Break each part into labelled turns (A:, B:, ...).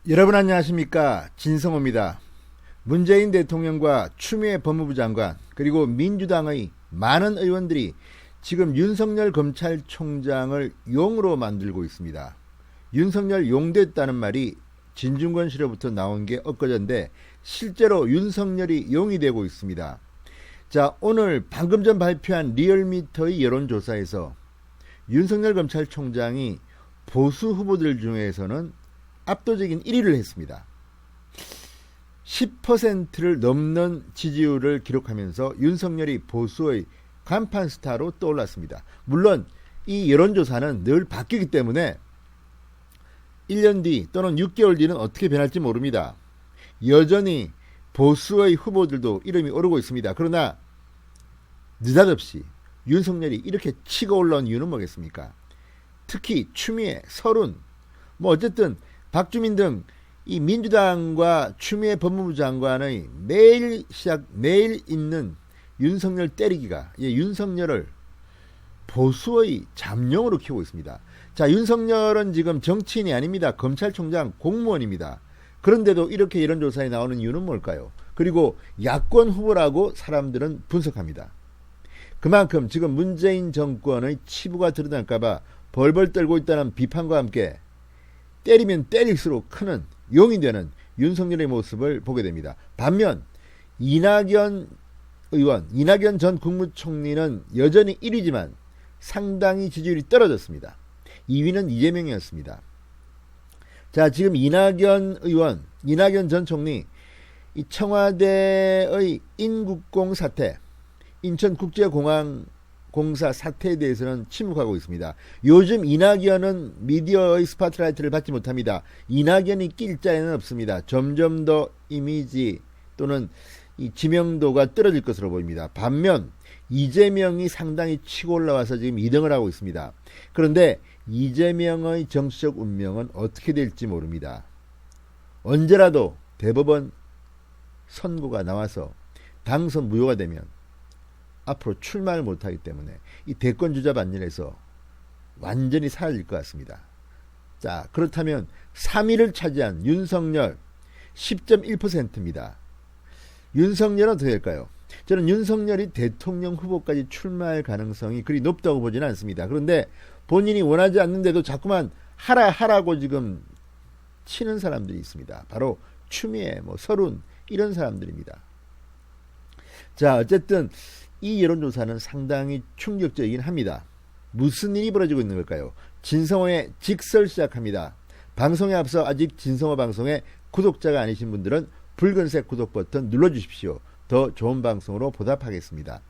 A: 여러분 안녕하십니까, 진성호입니다. 문재인 대통령과 추미애 법무부 장관 그리고 민주당의 많은 의원들이 지금 윤석열 검찰총장을 용으로 만들고 있습니다. 윤석열 용됐다는 말이 진중권 씨로부터 나온 게 엊그제인데 실제로 윤석열이 용이 되고 있습니다. 자, 오늘 방금 전 발표한 리얼미터의 여론조사에서 윤석열 검찰총장이 보수 후보들 중에서는 압도적인 1위를 했습니다. 10%를 넘는 지지율을 기록하면서 윤석열이 보수의 간판 스타로 떠올랐습니다. 물론 이 여론조사는 늘 바뀌기 때문에 1년 뒤 또는 6개월 뒤는 어떻게 변할지 모릅니다. 여전히 보수의 후보들도 이름이 오르고 있습니다. 그러나 느닷없이 윤석열이 이렇게 치고 올라온 이유는 뭐겠습니까? 특히 추미애, 설훈, 어쨌든 박주민 등 이 민주당과 추미애 법무부 장관의 매일 있는 윤석열 때리기가 윤석열을 보수의 잠룡으로 키우고 있습니다. 자, 윤석열은 지금 정치인이 아닙니다. 검찰총장 공무원입니다. 그런데도 이렇게 여론조사에 나오는 이유는 뭘까요? 그리고 야권 후보라고 사람들은 분석합니다. 그만큼 지금 문재인 정권의 치부가 드러날까봐 벌벌 떨고 있다는 비판과 함께 때리면 때릴수록 크는 용이 되는 윤석열의 모습을 보게 됩니다. 반면 이낙연 전 국무총리는 여전히 1위지만 상당히 지지율이 떨어졌습니다. 2위는 이재명이었습니다. 자, 지금 이낙연 전 총리 이 청와대의 인국공 사태, 인천국제공항공사 사태에 대해서는 침묵하고 있습니다. 요즘 이낙연은 미디어의 스포트라이트를 받지 못합니다. 이낙연이 낄 자리는 없습니다. 점점 더 이미지 또는 이 지명도가 떨어질 것으로 보입니다. 반면 이재명이 상당히 치고 올라와서 지금 2등을 하고 있습니다. 그런데 이재명의 정치적 운명은 어떻게 될지 모릅니다. 언제라도 대법원 선고가 나와서 당선 무효가 되면 앞으로 출마를 못하기 때문에 이 대권주자 반열에서 완전히 사라질 것 같습니다. 자, 그렇다면 3위를 차지한 윤석열 10.1%입니다. 윤석열은 어떻게 될까요? 저는 윤석열이 대통령 후보까지 출마할 가능성이 그리 높다고 보지는 않습니다. 그런데 본인이 원하지 않는데도 자꾸만 하라고 지금 치는 사람들이 있습니다. 바로 추미애, 설훈 이런 사람들입니다. 자, 어쨌든 이 여론조사는 상당히 충격적이긴 합니다. 무슨 일이 벌어지고 있는 걸까요? 진성호의 직설 시작합니다. 방송에 앞서 아직 진성호 방송에 구독자가 아니신 분들은 붉은색 구독 버튼 눌러주십시오. 더 좋은 방송으로 보답하겠습니다.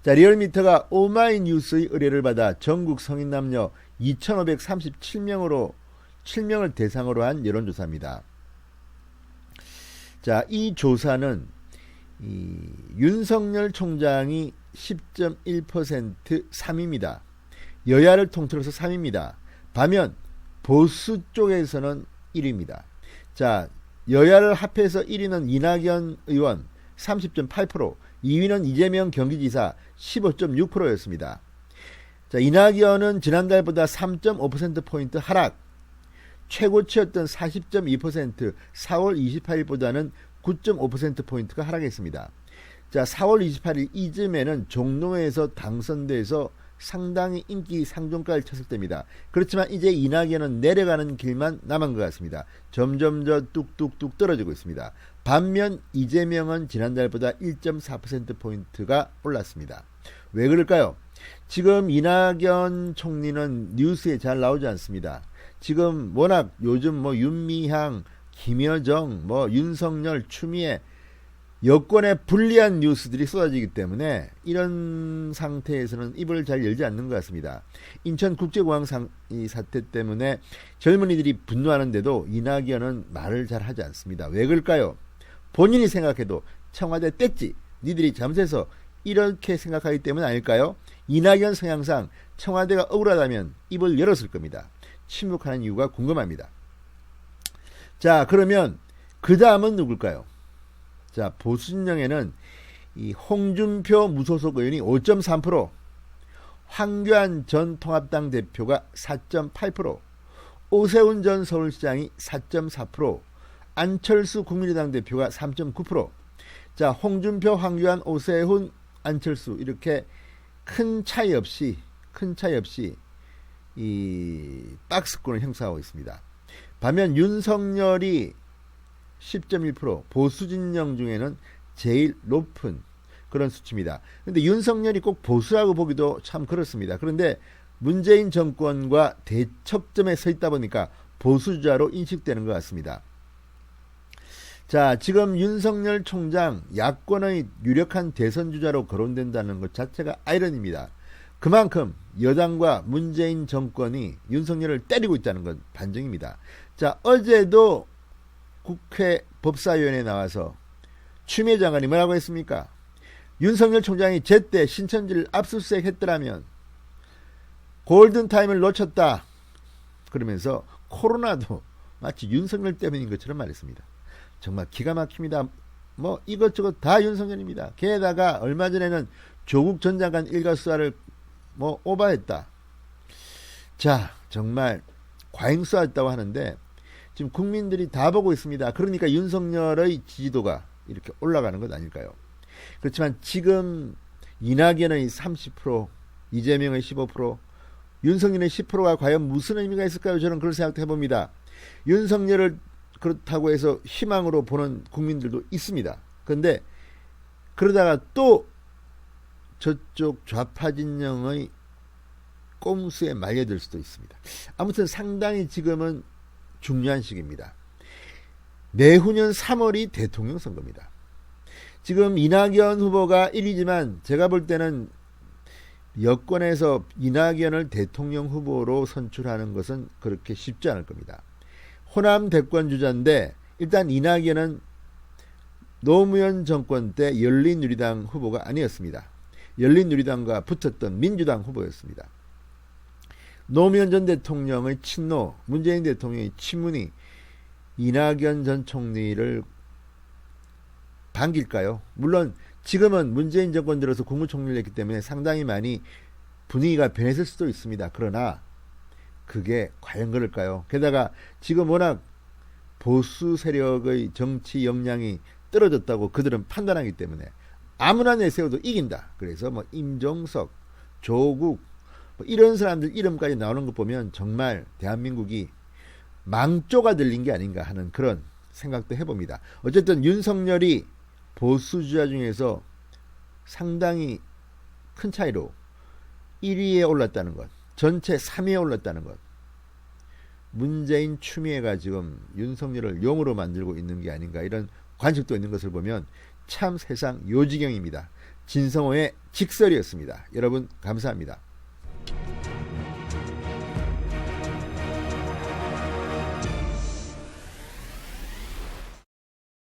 A: 자, 리얼미터가 오마이뉴스의 의뢰를 받아 전국 성인 남녀 2,537명을 대상으로 한 여론조사입니다. 자, 이 조사는 윤석열 총장이 10.1% 3위입니다. 여야를 통틀어서 3위입니다. 반면 보수 쪽에서는 1위입니다. 자, 여야를 합해서 1위는 이낙연 의원 30.8%, 2위는 이재명 경기지사 15.6%였습니다. 자, 이낙연은 지난달보다 3.5%포인트 하락, 최고치였던 40.2% 4월 28일보다는 9.5%포인트가 하락했습니다. 자, 4월 28일 이쯤에는 종로에서 당선돼서 상당히 인기 상종가를 쳤을 때입니다. 그렇지만 이제 이낙연은 내려가는 길만 남은 것 같습니다. 점점 더 뚝뚝뚝 떨어지고 있습니다. 반면 이재명은 지난달보다 1.4%포인트가 올랐습니다. 왜 그럴까요? 지금 이낙연 총리는 뉴스에 잘 나오지 않습니다. 지금 워낙 요즘 윤미향, 김여정, 윤석열, 추미애 여권에 불리한 뉴스들이 쏟아지기 때문에 이런 상태에서는 입을 잘 열지 않는 것 같습니다. 인천국제공항 이 사태 때문에 젊은이들이 분노하는데도 이낙연은 말을 잘 하지 않습니다. 왜 그럴까요? 본인이 생각해도 청와대 뗐지, 니들이 잠새서 이렇게 생각하기 때문 아닐까요? 이낙연 성향상 청와대가 억울하다면 입을 열었을 겁니다. 침묵하는 이유가 궁금합니다. 자, 그러면 그 다음은 누굴까요? 자, 보수 진영에는 이 홍준표 무소속 의원이 5.3%, 황교안 전 통합당 대표가 4.8%, 오세훈 전 서울시장이 4.4%, 안철수 국민의당 대표가 3.9%. 자, 홍준표, 황교안, 오세훈, 안철수 이렇게 큰 차이 없이 이 박스권을 형성하고 있습니다. 반면 윤석열이 10.1%, 보수 진영 중에는 제일 높은 그런 수치입니다. 그런데 윤석열이 꼭 보수라고 보기도 참 그렇습니다. 그런데 문재인 정권과 대척점에 서 있다 보니까 보수주자로 인식되는 것 같습니다. 자, 지금 윤석열 총장 야권의 유력한 대선주자로 거론된다는 것 자체가 아이러니입니다. 그만큼 여당과 문재인 정권이 윤석열을 때리고 있다는 건 반증입니다. 자, 어제도 국회 법사위원회에 나와서 추미애 장관이 뭐라고 했습니까? 윤석열 총장이 제때 신천지를 압수수색 했더라면 골든타임을 놓쳤다. 그러면서 코로나도 마치 윤석열 때문인 것처럼 말했습니다. 정말 기가 막힙니다. 뭐 이것저것 다 윤석열입니다. 게다가 얼마 전에는 조국 전 장관 일가 수사를 뭐 오바했다. 자, 정말 과잉수사했다고 하는데 지금 국민들이 다 보고 있습니다. 그러니까 윤석열의 지지도가 이렇게 올라가는 것 아닐까요? 그렇지만 지금 이낙연의 30%, 이재명의 15%, 윤석열의 10%가 과연 무슨 의미가 있을까요? 저는 그런 생각도 해봅니다. 윤석열을 그렇다고 해서 희망으로 보는 국민들도 있습니다. 그런데 그러다가 또 저쪽 좌파 진영의 꼼수에 말려들 수도 있습니다. 아무튼 상당히 지금은 중요한 시기입니다. 내후년 3월이 대통령 선거입니다. 지금 이낙연 후보가 1위지만 제가 볼 때는 여권에서 이낙연을 대통령 후보로 선출하는 것은 그렇게 쉽지 않을 겁니다. 호남 대권 주자인데 일단 이낙연은 노무현 정권 때 열린우리당 후보가 아니었습니다. 열린우리당과 붙었던 민주당 후보였습니다. 노무현 전 대통령의 친노, 문재인 대통령의 친문이 이낙연 전 총리를 반길까요? 물론 지금은 문재인 정권 들어서 국무총리를 했기 때문에 상당히 많이 분위기가 변했을 수도 있습니다. 그러나 그게 과연 그럴까요? 게다가 지금 워낙 보수 세력의 정치 역량이 떨어졌다고 그들은 판단하기 때문에 아무나 내세워도 이긴다. 그래서 뭐 임종석, 조국 뭐 이런 사람들 이름까지 나오는 거 보면 정말 대한민국이 망조가 들린 게 아닌가 하는 그런 생각도 해봅니다. 어쨌든 윤석열이 보수주자 중에서 상당히 큰 차이로 1위에 올랐다는 것, 전체 3위에 올랐다는 것, 문재인 추미애가 지금 윤석열을 용으로 만들고 있는 게 아닌가 이런 관측도 있는 것을 보면 참 세상 요지경입니다. 진성호의 직설이었습니다. 여러분 감사합니다.